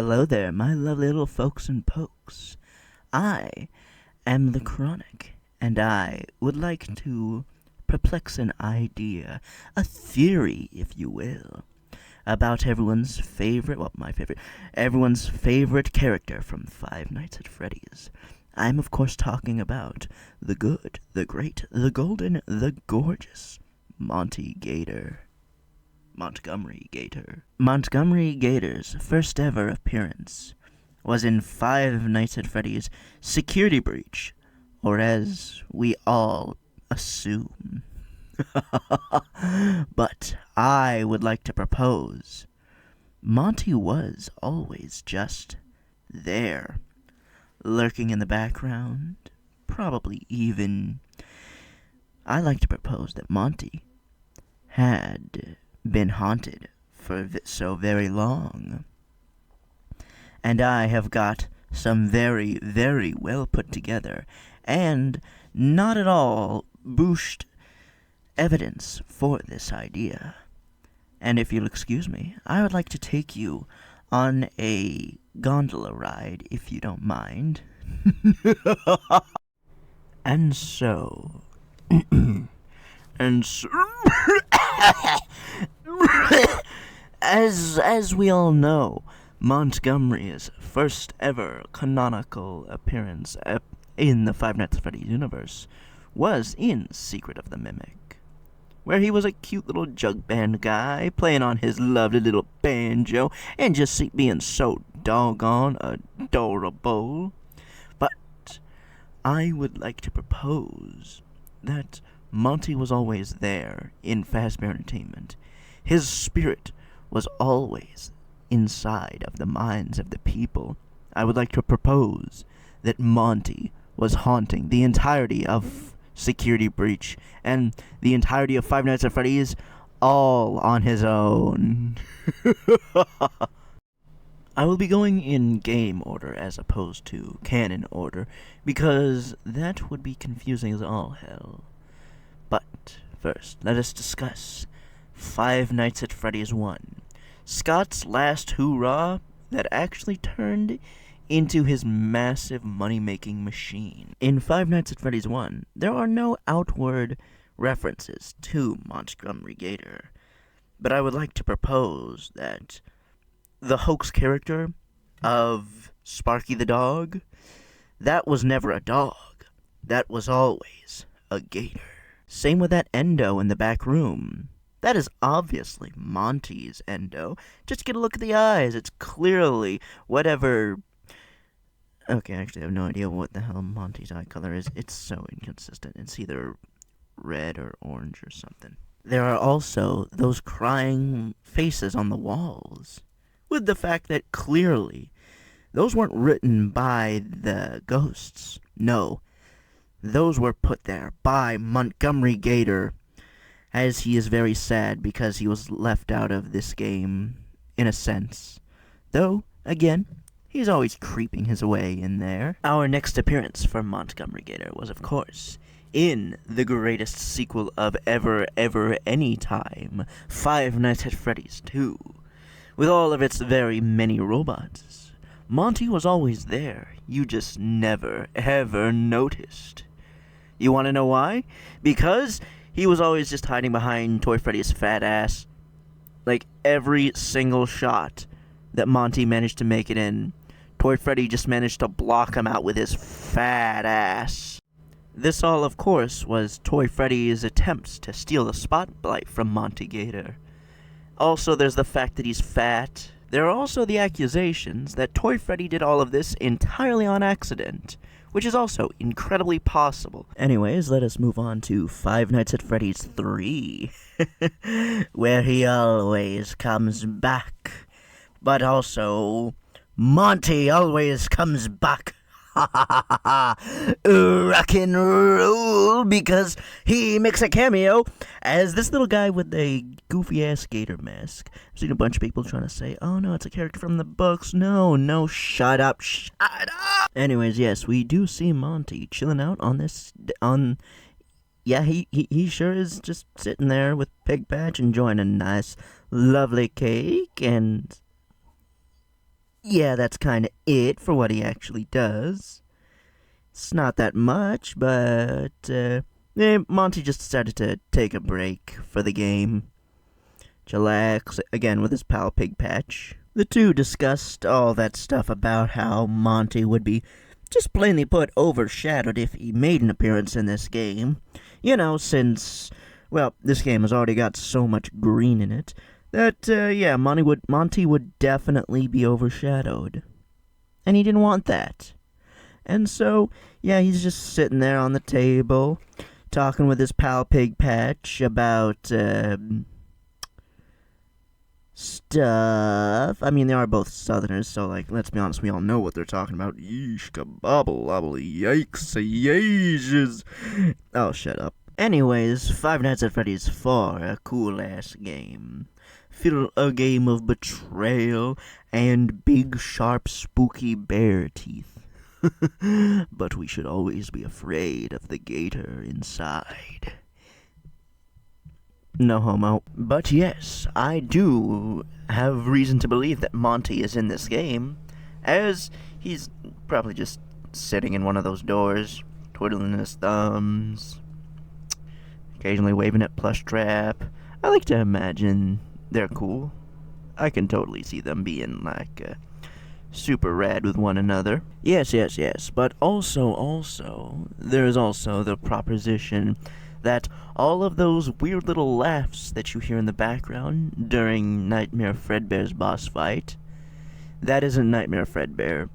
Hello there, my lovely little folks and pokes. I am the Chronic, and I would like to perplex an idea, a theory, if you will, about everyone's favorite character from Five Nights at Freddy's. I'm, of course, talking about the good, the great, the golden, the gorgeous Montgomery Gator. Montgomery Gator's first ever appearance was in Five Nights at Freddy's Security Breach, or as we all assume. But I would like to propose Monty was always just there, lurking in the background, probably even. I like to propose that Monty had been haunted for so very long. And I have got some very, very well put together and not at all booshed evidence for this idea. And if you'll excuse me, I would like to take you on a gondola ride, if you don't mind. And so... As we all know, Montgomery's first ever canonical appearance in the Five Nights at Freddy's universe was in Secret of the Mimic, where he was a cute little jug band guy playing on his lovely little banjo and just being so doggone adorable. But I would like to propose that Monty was always there in Fazbear Entertainment. His spirit was always inside of the minds of the people. I would like to propose that Monty was haunting the entirety of Security Breach and the entirety of Five Nights at Freddy's all on his own. I will be going in game order as opposed to canon order, because that would be confusing as all hell. But first, let us discuss Five Nights at Freddy's 1, Scott's last hoorah that actually turned into his massive money-making machine. In Five Nights at Freddy's 1, there are no outward references to Montgomery Gator, but I would like to propose that the hoax character of Sparky the dog, that was never a dog. That was always a gator. Same with that endo in the back room. That is obviously Monty's endo. Just get a look at the eyes. It's clearly whatever... Okay, actually I have no idea what the hell Monty's eye color is. It's so inconsistent. It's either red or orange or something. There are also those crying faces on the walls, with the fact that clearly those weren't written by the ghosts. No, those were put there by Montgomery Gator, as he is very sad because he was left out of this game, in a sense. Though, again, he's always creeping his way in there. Our next appearance for Montgomery Gator was, of course, in the greatest sequel of ever, any time, Five Nights at Freddy's 2. With all of its very many robots, Monty was always there. You just never, ever noticed. You want to know why? Because he was always just hiding behind Toy Freddy's fat ass. Like, every single shot that Monty managed to make it in, Toy Freddy just managed to block him out with his fat ass. This all, of course, was Toy Freddy's attempts to steal the spotlight from Monty Gator. Also, there's the fact that he's fat. There are also the accusations that Toy Freddy did all of this entirely on accident, which is also incredibly possible. Anyways, let us move on to Five Nights at Freddy's 3, where he always comes back. But also, Monty always comes back. Rock and roll, because he makes a cameo as this little guy with a goofy-ass gator mask. I've seen a bunch of people trying to say, oh no, it's a character from the books. No, shut up. Anyways, yes, we do see Monty chilling out yeah, he sure is just sitting there with Pig Patch enjoying a nice, lovely cake, and Yeah, that's kind of it for what he actually does. It's not that much, but Monty just decided to take a break for the game. Chillax again with his pal Pig Patch. The two discussed all that stuff about how Monty would be just plainly put overshadowed if he made an appearance in this game. You know, since, well, this game has already got so much green in it that, yeah, Monty would definitely be overshadowed. And he didn't want that. And so, yeah, he's just sitting there on the table, talking with his pal Pig Patch about, stuff. I mean, they are both Southerners, so, like, let's be honest, we all know what they're talking about. Yeesh, kabobble, wobble, yikes, yeesh. Oh, shut up. Anyways, Five Nights at Freddy's 4, a cool-ass game. Feel a game of betrayal and big, sharp, spooky bear teeth. But we should always be afraid of the gator inside. No homo. But yes, I do have reason to believe that Monty is in this game, as he's probably just sitting in one of those doors, twiddling his thumbs, occasionally waving at Plushtrap. I like to imagine they're cool. I can totally see them being, like, super rad with one another. Yes, but also, there is also the proposition that all of those weird little laughs that you hear in the background during Nightmare Fredbear's boss fight, that isn't Nightmare Fredbear.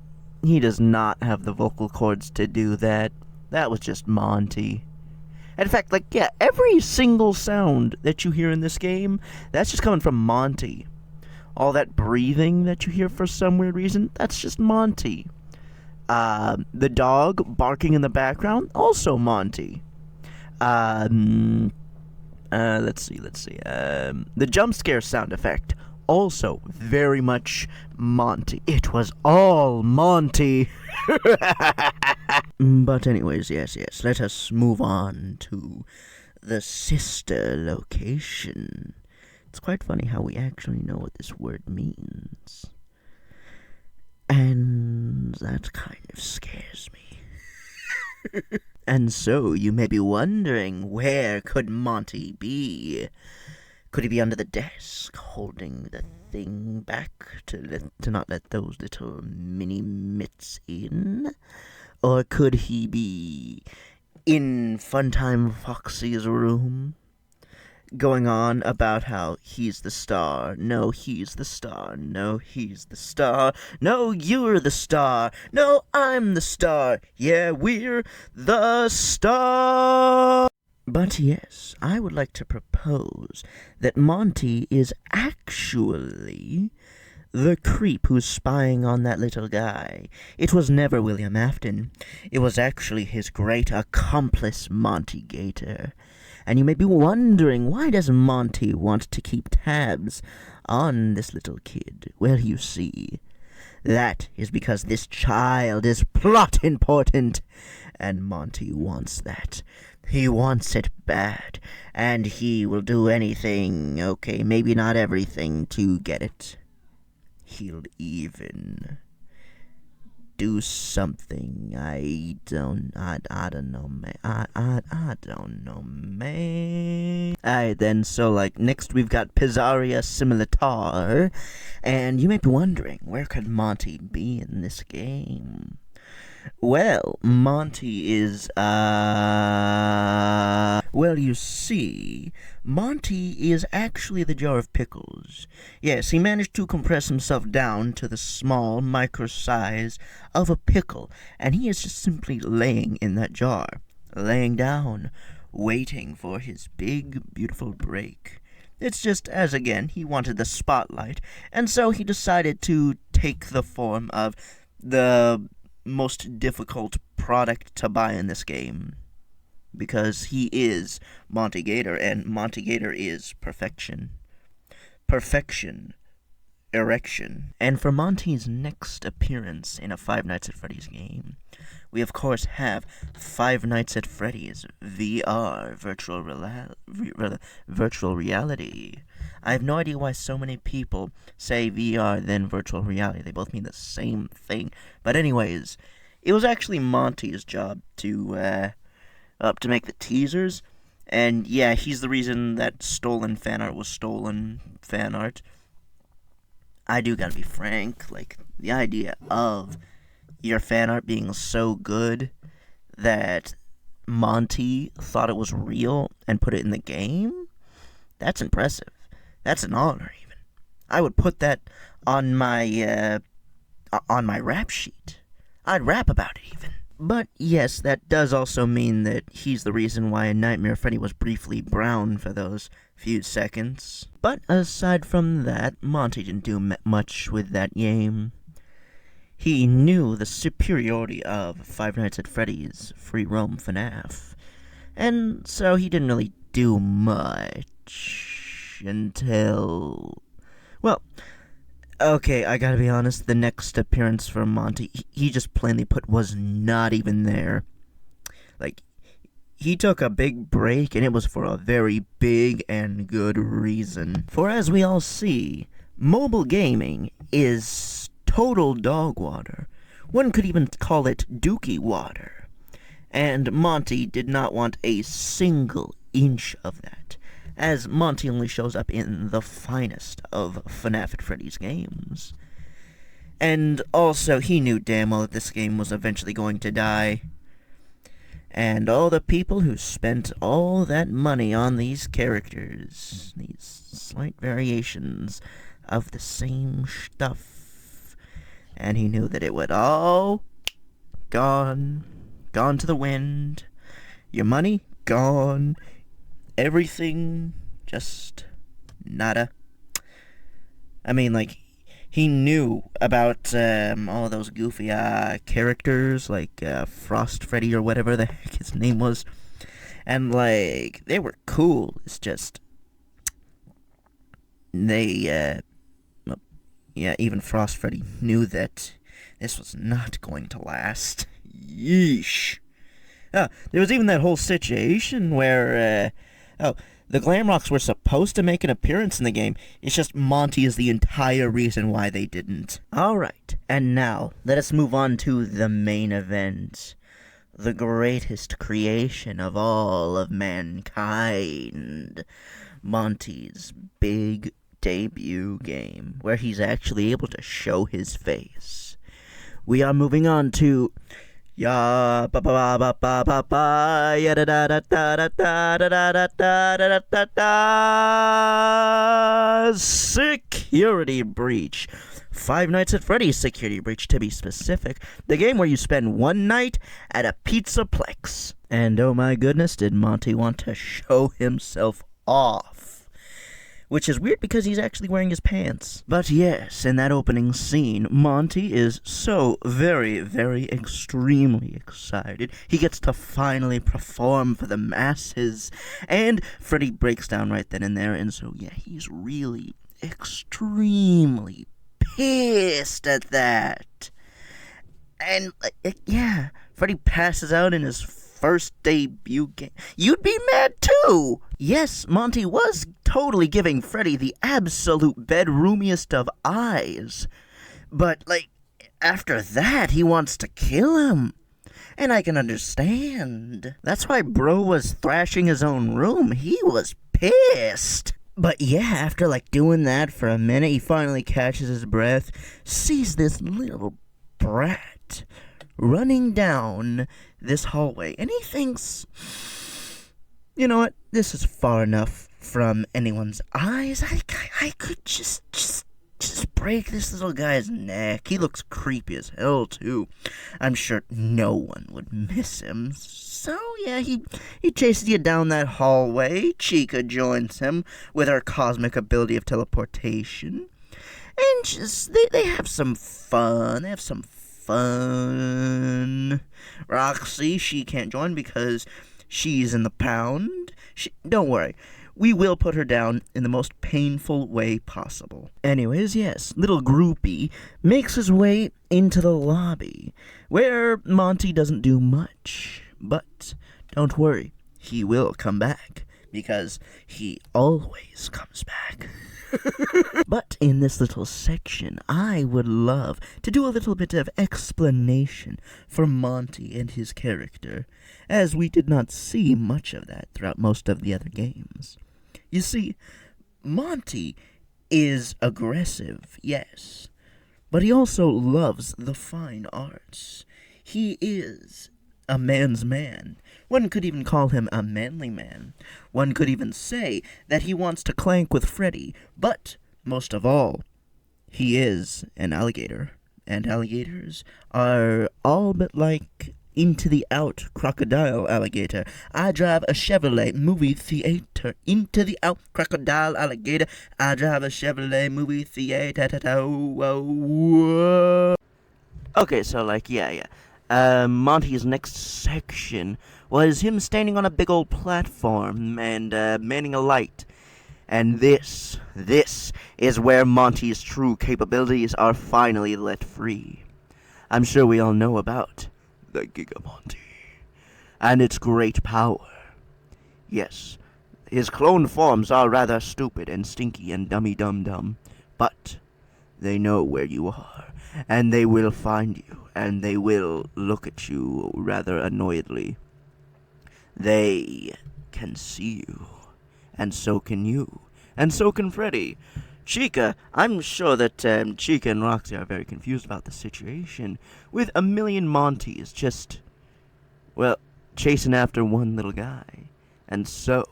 He does not have the vocal cords to do that. That was just Monty. In fact, like, yeah, every single sound that you hear in this game, that's just coming from Monty. All that breathing that you hear for some weird reason, that's just Monty. The dog barking in the background, also Monty. Let's see. The jump scare sound effect, also very much Monty. It was all Monty. But anyways, yes, let us move on to the sister location. It's quite funny how we actually know what this word means. And that kind of scares me. And so, you may be wondering, where could Monty be? Could he be under the desk, holding the thing back to not let those little mini-mitts in? Or could he be in Funtime Foxy's room, going on about how he's the star, no, he's the star, no, he's the star, no, you're the star, no, I'm the star, yeah, we're the star. But yes, I would like to propose that Monty is actually the creep who's spying on that little guy. It was never William Afton. It was actually his great accomplice, Monty Gator. And you may be wondering, why does Monty want to keep tabs on this little kid? Well, you see, that is because this child is plot important, and Monty wants that. He wants it bad, and he will do anything, okay, maybe not everything, to get it. He'll even do something. I don't know, man. I don't know, man. Alright then, so like next we've got Pizzaria Simulator, and you may be wondering, where could Monty be in this game? Well, Monty is, well, you see, Monty is actually the jar of pickles. Yes, he managed to compress himself down to the small micro size of a pickle, and he is just simply laying in that jar, laying down, waiting for his big, beautiful break. It's just as, again, he wanted the spotlight, and so he decided to take the form of the most difficult product to buy in this game, because he is Monty Gator, and Monty Gator is perfection. Erection. And for Monty's next appearance in a Five Nights at Freddy's game, we of course have Five Nights at Freddy's VR, virtual reality. I have no idea why so many people say VR then virtual reality. They both mean the same thing. But anyways, it was actually Monty's job to make the teasers. And yeah, he's the reason that stolen fan art was stolen fan art. I do gotta be frank, like, the idea of your fan art being so good that Monty thought it was real and put it in the game, that's impressive. That's an honor, even. I would put that on my rap sheet. I'd rap about it, even. But yes, that does also mean that he's the reason why Nightmare Freddy was briefly brown for those few seconds. But aside from that, Monty didn't do much with that game. He knew the superiority of Five Nights at Freddy's free roam FNAF, and so he didn't really do much until, well, okay, I gotta be honest, the next appearance for Monty, he just plainly put was not even there. Like, he took a big break, and it was for a very big and good reason. For as we all see, mobile gaming is total dog water. One could even call it dookie water. And Monty did not want a single inch of that, as Monty only shows up in the finest of FNAF at Freddy's games. And also, he knew damn well that this game was eventually going to die. And all the people who spent all that money on these characters, these slight variations of the same stuff, and he knew that it would all gone to the wind. Your money gone. Everything just nada. I mean, like, he knew about all those goofy characters, like Frost Freddy or whatever the heck his name was. And, like, they were cool. It's just, they, yeah, even Frost Freddy knew that this was not going to last. Yeesh. There was even that whole situation where, the Glamrocks were supposed to make an appearance in the game. It's just Monty is the entire reason why they didn't. Alright, and now, let us move on to the main event. The greatest creation of all of mankind. Monty's big debut game, where he's actually able to show his face. We are moving on to ya ba ba ba ba ba ba ya da da da da da da da da da da da da Security Breach. Five Nights at Freddy's Security Breach, to be specific. The game where you spend one night at a pizzaplex. And oh my goodness, did Monty want to show himself off. Which is weird because he's actually wearing his pants. But yes, in that opening scene, Monty is so very, very extremely excited. He gets to finally perform for the masses. And Freddy breaks down right then and there. And so, yeah, he's really extremely pissed at that. And, yeah, Freddy passes out in his first debut game. You'd be mad too! Yes, Monty was totally giving Freddy the absolute bedroomiest of eyes. But, like, after that, he wants to kill him. And I can understand. That's why bro was thrashing his own room. He was pissed. But yeah, after, like, doing that for a minute, he finally catches his breath, sees this little brat running down this hallway, and he thinks, you know what, this is far enough from anyone's eyes. I could just break this little guy's neck. He looks creepy as hell too. I'm sure no one would miss him. So yeah, he chases you down that hallway. Chica joins him with her cosmic ability of teleportation, and just they have some fun. Roxy, she can't join because she's in the pound. Don't worry. we will put her down in the most painful way possible. Anyways, yes, little Groupie makes his way into the lobby, where Monty doesn't do much. But don't worry, he will come back, because he always comes back. But in this little section, I would love to do a little bit of explanation for Monty and his character, as we did not see much of that throughout most of the other games. You see, Monty is aggressive, yes, but he also loves the fine arts. He is a man's man. One could even call him a manly man. One could even say that he wants to clank with Freddy, but, most of all, he is an alligator, and alligators are all but like into the out crocodile alligator. I drive a Chevrolet movie theater, into the out crocodile alligator. I drive a Chevrolet movie theater. Okay, so Monty's next section was him standing on a big old platform and manning a light. And this is where Monty's true capabilities are finally let free. I'm sure we all know about the Giga Monty and its great power. Yes, his clone forms are rather stupid and stinky and dummy-dum-dum, but they know where you are, and they will find you, and they will look at you rather annoyedly. They can see you, and so can you, and so can Freddy. Chica, I'm sure that Chica and Roxy are very confused about the situation, with a million Montys just, well, chasing after one little guy. And so,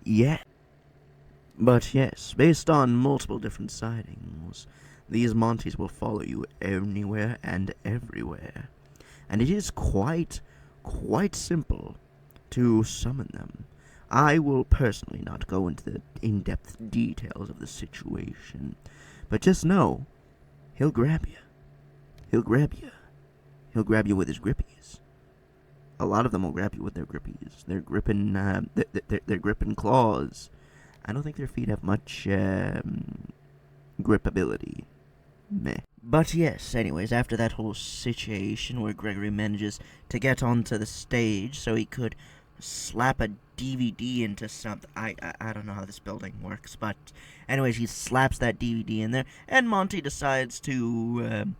yeah. But yes, based on multiple different sightings, these Montys will follow you anywhere and everywhere. And it is quite simple to summon them. I will personally not go into the in-depth details of the situation, but just know, he'll grab you. He'll grab you. He'll grab you with his grippies. A lot of them will grab you with their grippies. They're gripping, they're gripping claws. I don't think their feet have much, gripability. Meh. But yes, anyways, after that whole situation where Gregory manages to get onto the stage so he could slap a DVD into something. I don't know how this building works, but anyways, he slaps that DVD in there, and Monty decides to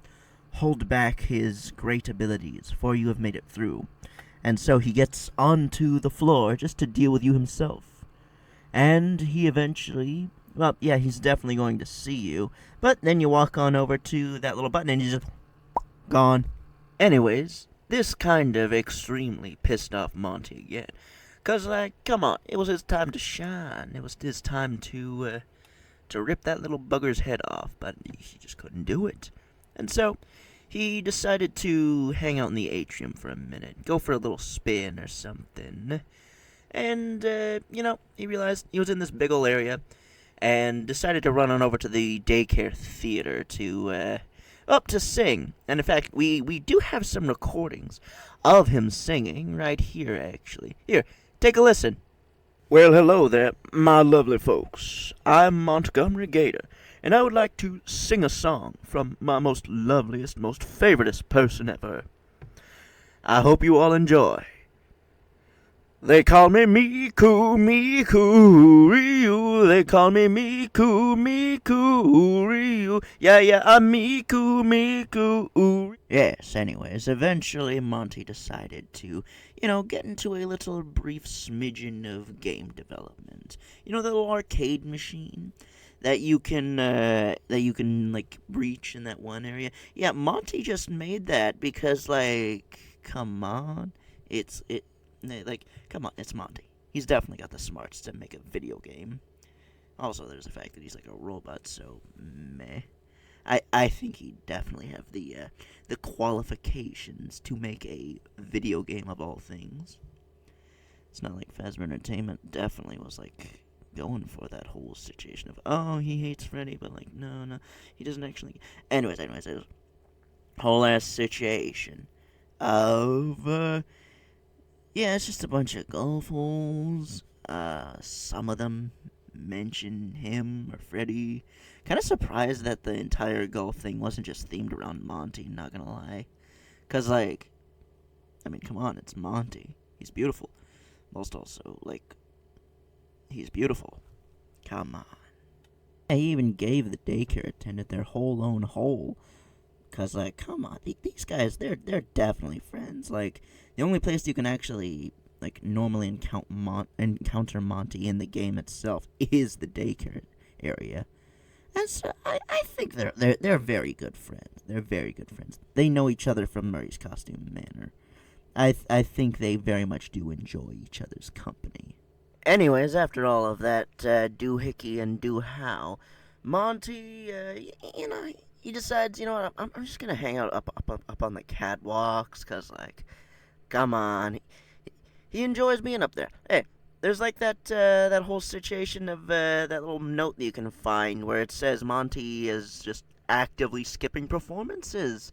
hold back his great abilities, for you have made it through. And so he gets onto the floor just to deal with you himself. And he eventually, well, yeah, he's definitely going to see you, but then you walk on over to that little button and he's just gone. Anyways, this kind of extremely pissed off Monty again. 'Cause, come on, it was his time to shine. It was his time to rip that little bugger's head off, but he just couldn't do it. And so, he decided to hang out in the atrium for a minute, go for a little spin or something. And, he realized he was in this big ol' area, and decided to run on over to the daycare theater to sing. And in fact, we do have some recordings of him singing right here, actually. Here, take a listen. Well, hello there, my lovely folks. I'm Montgomery Gator, and I would like to sing a song from my most loveliest, most favoritist person ever. I hope you all enjoy. They call me Miku, Miku, Ryu. They call me Miku, Miku, Ryu. Yeah, I'm Miku, Miku. Yes, anyways, eventually Monty decided to, get into a little brief smidgen of game development. The little arcade machine that you can reach in that one area. Yeah, Monty just made that because, come on, come on, it's Monty. He's definitely got the smarts to make a video game. Also, there's the fact that he's like a robot, so meh. I think he'd definitely have the qualifications to make a video game of all things. It's not like Phasma Entertainment definitely was going for that whole situation of, oh, he hates Freddy, but no, he doesn't actually. Anyways, whole ass situation of yeah, it's just a bunch of golf holes some of them mention him or Freddy. Kind of surprised that the entire golf thing wasn't just themed around Monty, not gonna lie. Because, like, I mean, come on, it's Monty. He's beautiful. Most also, like, he's beautiful. Come on. I even gave the daycare attendant their whole own hole. Because, like, come on, these guys, they're definitely friends. Like, the only place you can actually, like, normally encounter Monty in the game itself is the daycare area. And so I think they're very good friends. They're very good friends. They know each other from Murray's Costume Manor. I think they very much do enjoy each other's company. Anyways, after all of that doohickey and doo-how, Monty, he decides, you know what, I'm just gonna hang out up on the catwalks, cause, like, come on, he enjoys being up there. Hey, there's like that whole situation of that little note that you can find where it says Monty is just actively skipping performances,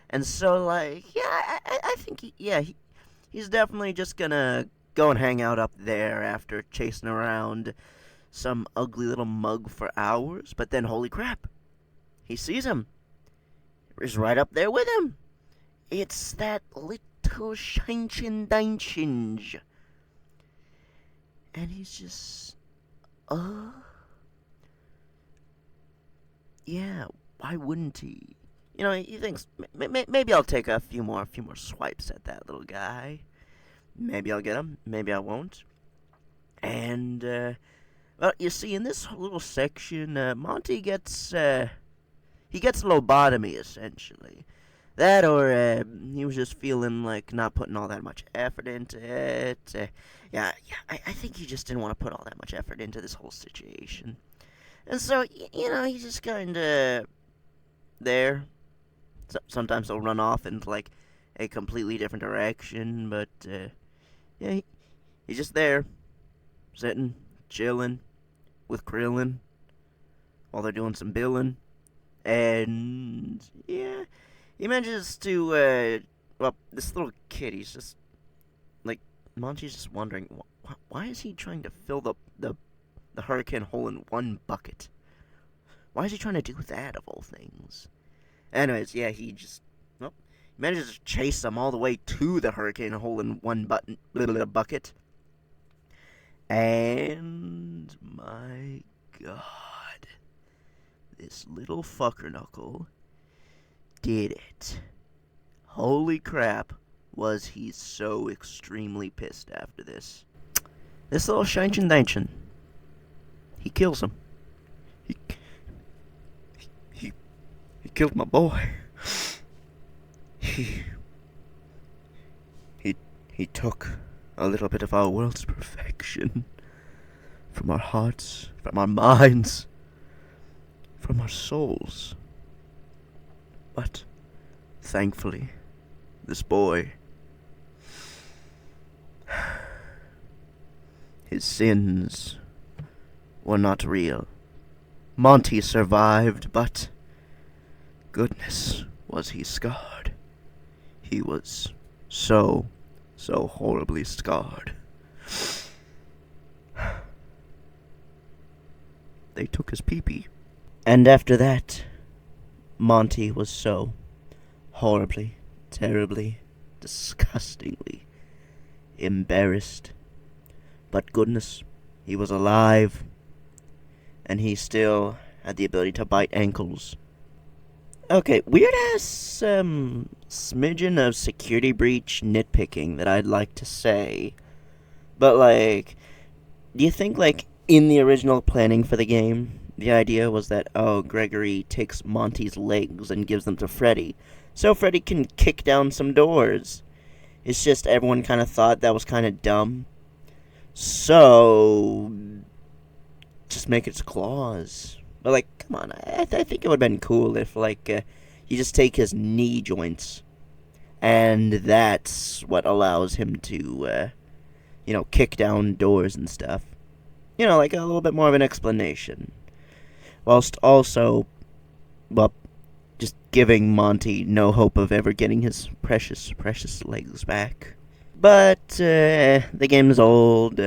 and so, like, yeah, I think he's definitely just gonna go and hang out up there after chasing around some ugly little mug for hours. But then, holy crap, he sees him. He's right up there with him. It's that little Shinchin. And he's just, yeah, why wouldn't he? You know, he thinks, maybe I'll take a few more swipes at that little guy. Maybe I'll get him, maybe I won't. And, well, you see, in this little section, Monty gets, he gets lobotomy, essentially. That, or, he was just feeling like not putting all that much effort into it. I think he just didn't want to put all that much effort into this whole situation. And so, he's just kinda there. Sometimes he'll run off into, like, a completely different direction, but, yeah, he's just there, sitting, chilling, with Krillin, while they're doing some billing, and, yeah, he manages to, well, this little kid, he's just, like, Monty's just wondering, why is he trying to fill the hurricane hole in one bucket? Why is he trying to do that, of all things? Anyways, yeah, he just, well, manages to chase them all the way to the hurricane hole in one bucket. And, my God, this little fucker knuckle did it. Holy crap, was he so extremely pissed after this. This little Shinchin, he kills him. He killed my boy. He took a little bit of our world's perfection from our hearts, from our minds, from our souls. But, thankfully, this boy, his sins were not real. Monty survived, but goodness, was he scarred. He was so horribly scarred. They took his pee-pee. And after that, Monty was so horribly, terribly, disgustingly embarrassed. But goodness, he was alive, and he still had the ability to bite ankles. Okay, weird-ass, smidgen of security breach nitpicking that I'd like to say. But, like, do you think, like, in the original planning for the game, the idea was that, Gregory takes Monty's legs and gives them to Freddy, so Freddy can kick down some doors? It's just everyone kind of thought that was kind of dumb. So, just make its claws. But, like, come on, I think it would have been cool if, like, you just take his knee joints, and that's what allows him to, kick down doors and stuff. Like a little bit more of an explanation. Whilst also, well, just giving Monty no hope of ever getting his precious legs back. But the game's old.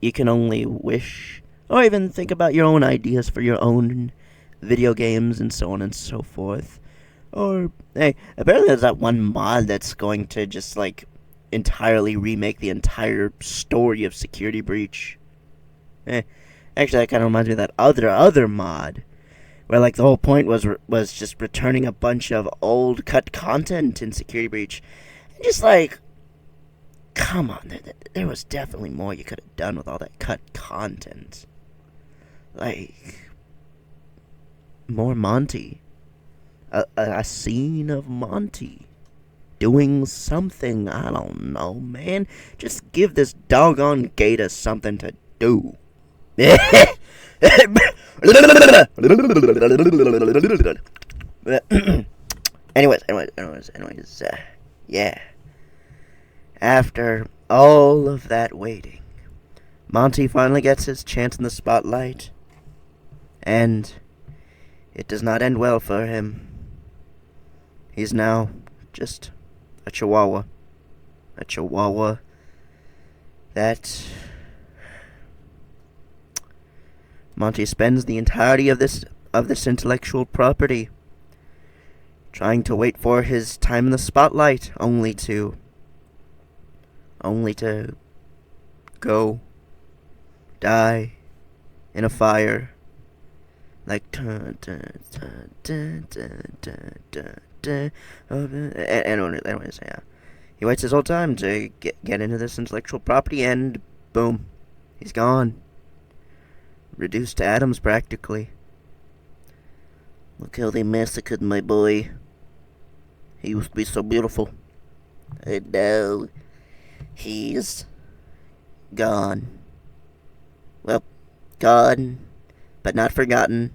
You can only wish, or even think about your own ideas for your own video games and so on and so forth. Or, hey, apparently there's that one mod that's going to just, like, entirely remake the entire story of Security Breach. Actually, that kind of reminds me of that other mod, where, like, the whole point was just returning a bunch of old cut content in Security Breach. And just, like, come on, there was definitely more you could have done with all that cut content. Like, more Monty. A scene of Monty doing something, I don't know, man. Just give this doggone gator something to do. anyways, yeah. After all of that waiting, Monty finally gets his chance in the spotlight, and it does not end well for him. He's now just a chihuahua. A chihuahua that Monty spends the entirety of this intellectual property trying to wait for his time in the spotlight, only to go die in a fire. Like anyways, yeah. He waits his whole time to get into this intellectual property, and boom, he's gone. Reduced to atoms, practically. Look how they massacred my boy. He used to be so beautiful. And now he's gone. Well, gone, but not forgotten.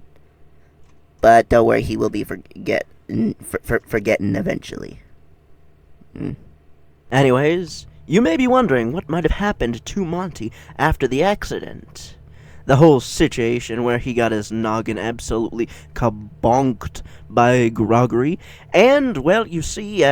But don't worry, he will be forgotten eventually. Anyways, you may be wondering what might have happened to Monty after the accident. The whole situation where he got his noggin absolutely kabonked by groggery. And, well, you see, he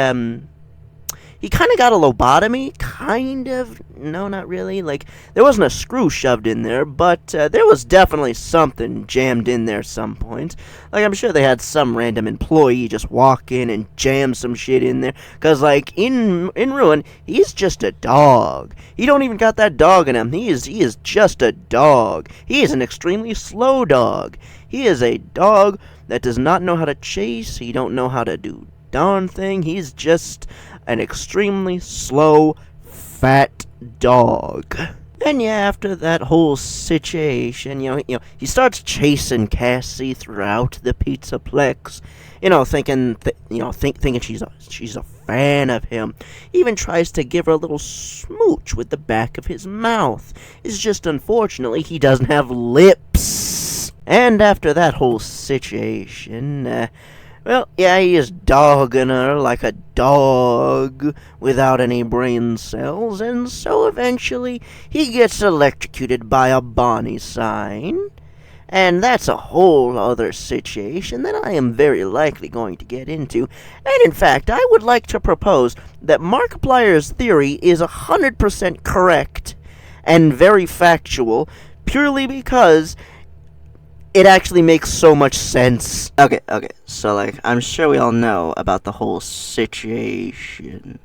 kind of got a lobotomy, kind of. No, not really. Like, there wasn't a screw shoved in there, but there was definitely something jammed in there some point. Like, I'm sure they had some random employee just walk in and jam some shit in there. Because, like, in Ruin, he's just a dog. He don't even got that dog in him. He is just a dog. He is an extremely slow dog. He is a dog that does not know how to chase. He don't know how to do darn thing. He's just an extremely slow, fat dog. And yeah, after that whole situation, you know, he starts chasing Cassie throughout the Pizzaplex, thinking she's a fan of him. Even tries to give her a little smooch with the back of his mouth. It's just unfortunately he doesn't have lips. And after that whole situation, well, yeah, he is dogging her like a dog without any brain cells, and so eventually he gets electrocuted by a Bonnie sign. And that's a whole other situation that I am very likely going to get into. And in fact, I would like to propose that Markiplier's theory is 100% correct and very factual, purely because it actually makes so much sense. Okay, so, like, I'm sure we all know about the whole situation.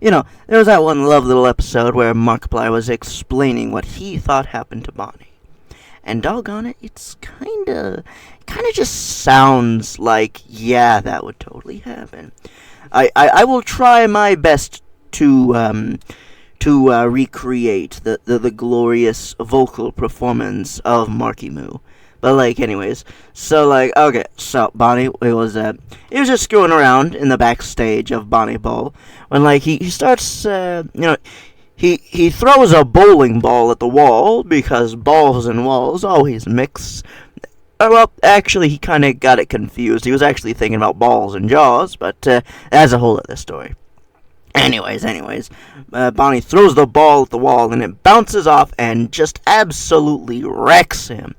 You know, there was that one lovely little episode where Markiplier was explaining what he thought happened to Bonnie. And doggone it, it's kinda just sounds like, yeah, that would totally happen. I will try my best to recreate the glorious vocal performance of Marky Moo. But, like, anyways, so, like, okay, so Bonnie, he was just screwing around in the backstage of Bonnie Bowl when, like, he starts, he throws a bowling ball at the wall because balls and walls always mix. Well, actually, he kind of got it confused. He was actually thinking about balls and jaws, but that's a whole other story. Anyways, Bonnie throws the ball at the wall and it bounces off and just absolutely wrecks him.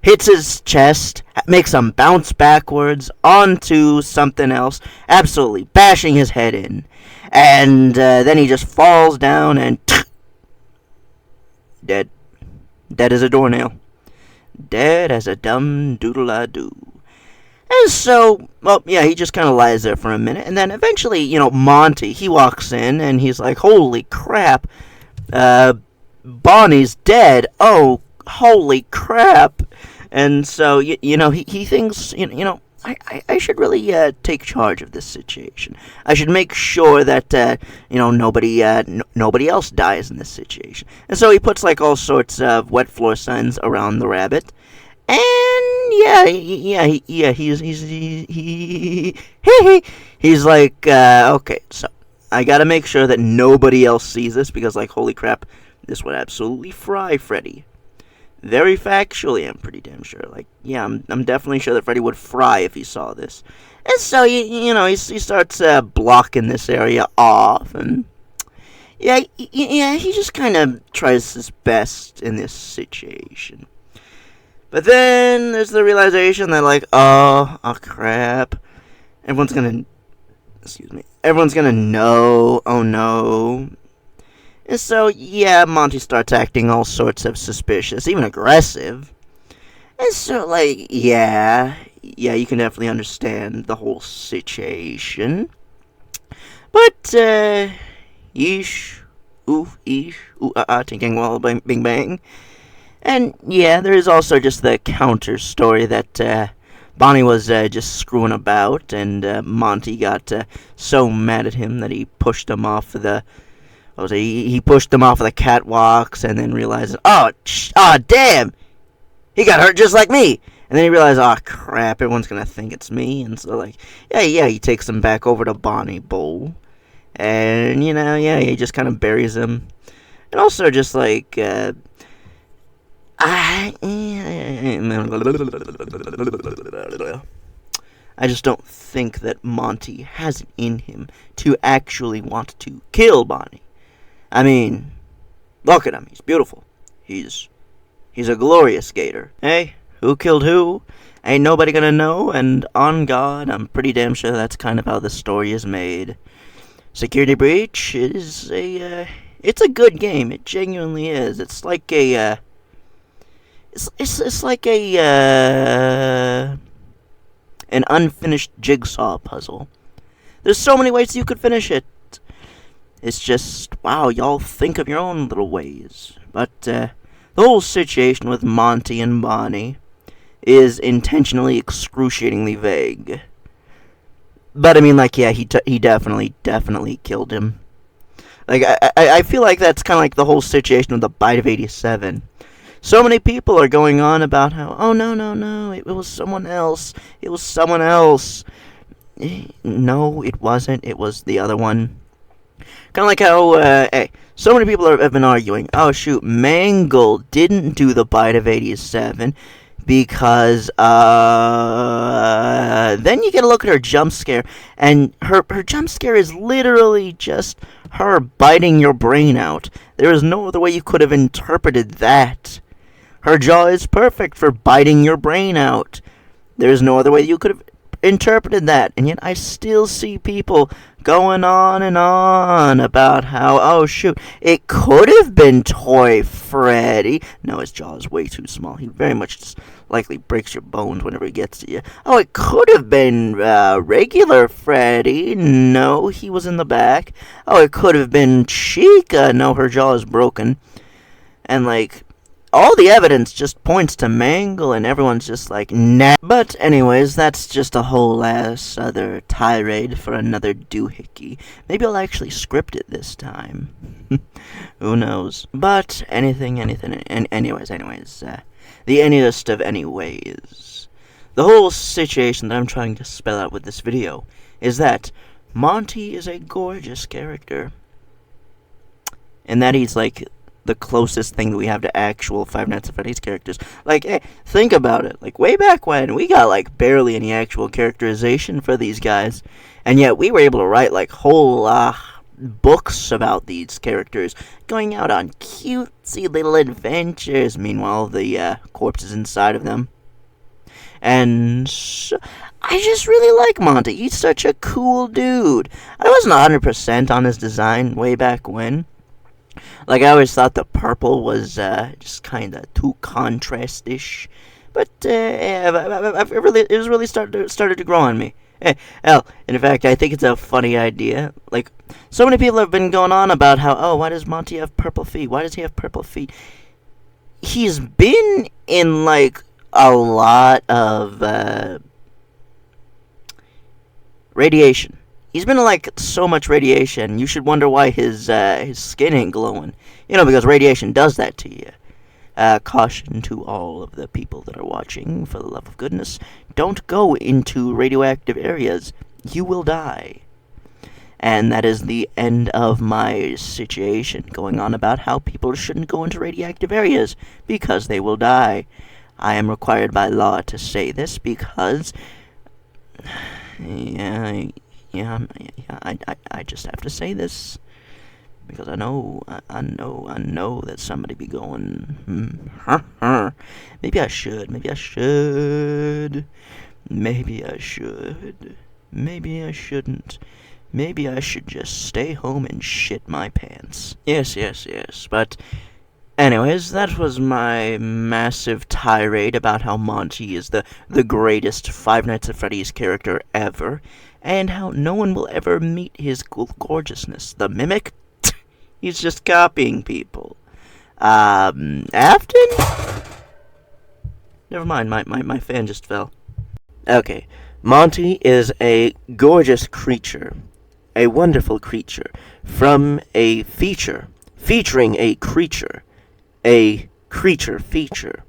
hits his chest, makes him bounce backwards onto something else, absolutely bashing his head in. And then he just falls down and dead. Dead as a doornail. Dead as a dumb doodle-a-doo. And so, well, yeah, he just kind of lies there for a minute, and then eventually, Monty, he walks in, and he's like, holy crap, Bonnie's dead, oh, holy crap. And so, he thinks, I should really take charge of this situation. I should make sure that nobody else dies in this situation. And so he puts like all sorts of wet floor signs around the rabbit. And he's like, okay, so I gotta make sure that nobody else sees this because, like, holy crap, this would absolutely fry Freddy. Very factually, I'm pretty damn sure. Like, yeah, I'm definitely sure that Freddy would fry if he saw this. And so, he starts blocking this area off, and he just kind of tries his best in this situation. But then there's the realization that, like, oh crap, everyone's gonna know, oh no. And so, yeah, Monty starts acting all sorts of suspicious, even aggressive. And so, like, yeah, you can definitely understand the whole situation. But, yeesh, tinking wall, bing bang. And, yeah, there is also just the counter story that, Bonnie was just screwing about, and Monty got so mad at him that he pushed him off of the... He pushed them off of the catwalks and then realized, oh damn, he got hurt just like me. And then he realized, oh crap, everyone's gonna think it's me. And so, like, yeah, he takes them back over to Bonnie Bowl. And, he just kind of buries him. And also just like, I just don't think that Monty has it in him to actually want to kill Bonnie. I mean, look at him. He's beautiful. He's a glorious gator. Hey, who killed who? Ain't nobody gonna know, and on God, I'm pretty damn sure that's kind of how the story is made. Security Breach is it's a good game. It genuinely is. It's like a, it's like an unfinished jigsaw puzzle. There's so many ways you could finish it. It's just, wow, y'all think of your own little ways. But, the whole situation with Monty and Bonnie is intentionally excruciatingly vague. But, I mean, like, yeah, he definitely killed him. Like, I feel like that's kind of like the whole situation with the Bite of 87. So many people are going on about how, oh, no, it was someone else. It was someone else. No, it wasn't. It was the other one. Kind of like how, so many people have been arguing, oh shoot, Mangle didn't do the Bite of 87 because, then you get a look at her jump scare, and her jump scare is literally just her biting your brain out. There is no other way you could have interpreted that. Her jaw is perfect for biting your brain out. There is no other way you could have interpreted that, and yet I still see people going on and on about how, oh shoot, it could have been Toy Freddy. No, his jaw is way too small. He very much just likely breaks your bones whenever he gets to you. Oh, it could have been regular Freddy. No, he was in the back. Oh, it could have been Chica. No, her jaw is broken. And like, all the evidence just points to Mangle, and everyone's just like, nah. But anyways, that's just a whole ass other tirade for another doohickey. Maybe I'll actually script it this time. Who knows? But anything, and anyways, the anyest of anyways. The whole situation that I'm trying to spell out with this video is that Monty is a gorgeous character, and that he's like the closest thing that we have to actual Five Nights at Freddy's characters. Like, hey, think about it. Like, way back when, we got, like, barely any actual characterization for these guys, and yet we were able to write, like, whole, books about these characters, going out on cutesy little adventures, meanwhile, the, corpses inside of them And I just really like Monty. He's such a cool dude. I wasn't 100% on his design way back when. Like, I always thought the purple was just kind of too contrast-ish. But it was really started to grow on me. Hell, in fact, I think it's a funny idea. Like, so many people have been going on about how, oh, why does Monty have purple feet? Why does he have purple feet? He's been in, like, a lot of radiation. He's been in, like, so much radiation. You should wonder why his skin ain't glowing. You know, because radiation does that to you. Caution to all of the people that are watching, for the love of goodness, don't go into radioactive areas. You will die. And that is the end of my situation, going on about how people shouldn't go into radioactive areas, because they will die. I am required by law to say this, because... I just have to say this. Because I know that somebody be going, maybe I should, maybe I shouldn't, maybe I shouldn't, maybe I should just stay home and shit my pants. Yes, but anyways, that was my massive tirade about how Monty is the greatest Five Nights at Freddy's character ever, and how no one will ever meet his gorgeousness. The Mimic? He's just copying people. Afton? Never mind, my fan just fell. Okay, Monty is a gorgeous creature. A wonderful creature. From a feature. Featuring a creature. A creature feature.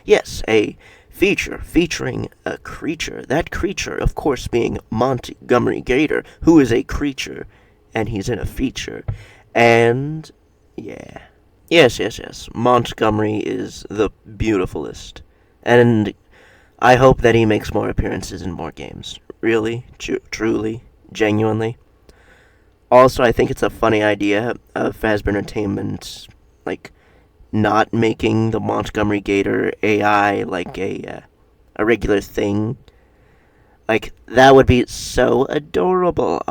Yes, a feature featuring a creature. That creature, of course, being Montgomery Gator, who is a creature, and he's in a feature. And, yeah. Yes. Montgomery is the beautifulest. And I hope that he makes more appearances in more games. Really, truly, genuinely. Also, I think it's a funny idea of Fazbear Entertainment, like, not making the Montgomery Gator AI, like, a regular thing. Like, that would be so adorable.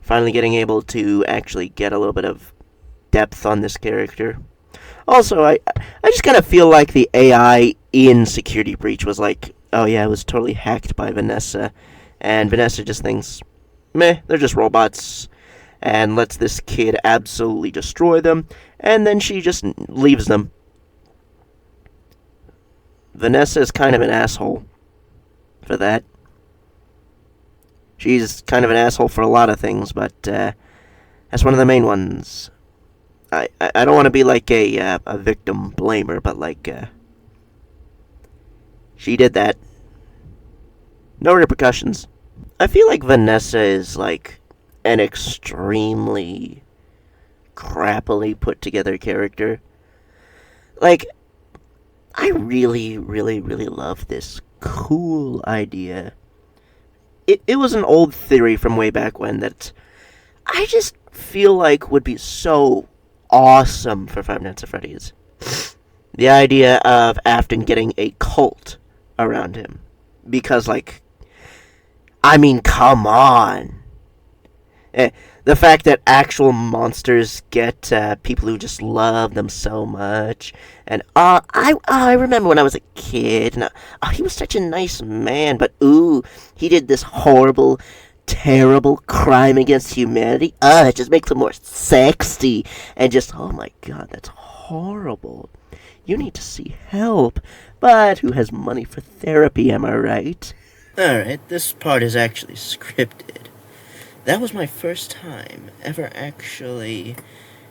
Finally getting able to actually get a little bit of depth on this character. Also, I just kind of feel like the AI in Security Breach was like, oh yeah, it was totally hacked by Vanessa. And Vanessa just thinks, meh, they're just robots. And lets this kid absolutely destroy them. And then she just leaves them. Vanessa is kind of an asshole for that. She's kind of an asshole for a lot of things, but that's one of the main ones. I don't want to be like a victim blamer, but like she did that. No repercussions. I feel like Vanessa is like an extremely crappily put together character. Like, I really love this cool idea. It was an old theory from way back when that I just feel like would be so awesome for Five Nights at Freddy's. The idea of Afton getting a cult around him. Because, like, I mean, come on. The fact that actual monsters get people who just love them so much. And I remember when I was a kid, and he was such a nice man, but he did this horrible, terrible crime against humanity. It just makes him more sexy. And just, oh my god, that's horrible. You need to see help. But who has money for therapy, am I right? Alright, this part is actually scripted. That was my first time ever actually,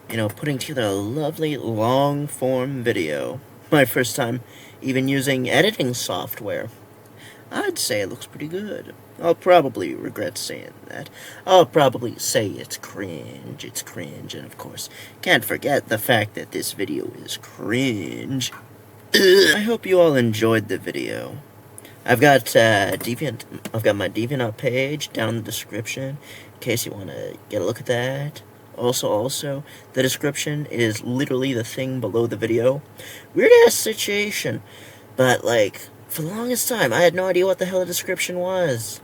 putting together a lovely long-form video. My first time even using editing software. I'd say it looks pretty good. I'll probably regret saying that. I'll probably say it's cringe, and of course, can't forget the fact that this video is cringe. I hope you all enjoyed the video. I've got my DeviantArt page down in the description, in case you want to get a look at that. Also, the description is literally the thing below the video. Weird-ass situation, but, like, For the longest time, I had no idea what the hell a description was.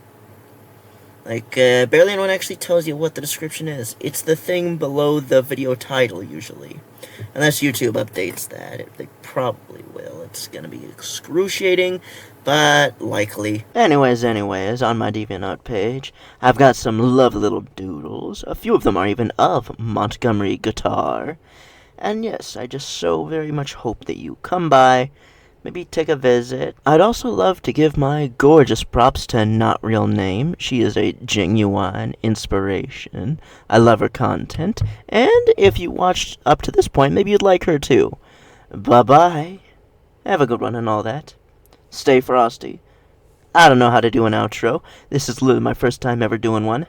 Like, barely anyone actually tells you what the description is. It's the thing below the video title, usually. Unless YouTube updates that. They probably will. It's gonna be excruciating, but likely. Anyways, on my DeviantArt page, I've got some lovely little doodles. A few of them are even of Montgomery guitar. And yes, I just so very much hope that you come by, maybe take a visit. I'd also love to give my gorgeous props to Not Real Name. She is a genuine inspiration. I love her content. And if you watched up to this point, maybe you'd like her too. Bye-bye. Have a good one and all that. Stay frosty. I don't know how to do an outro. This is literally my first time ever doing one.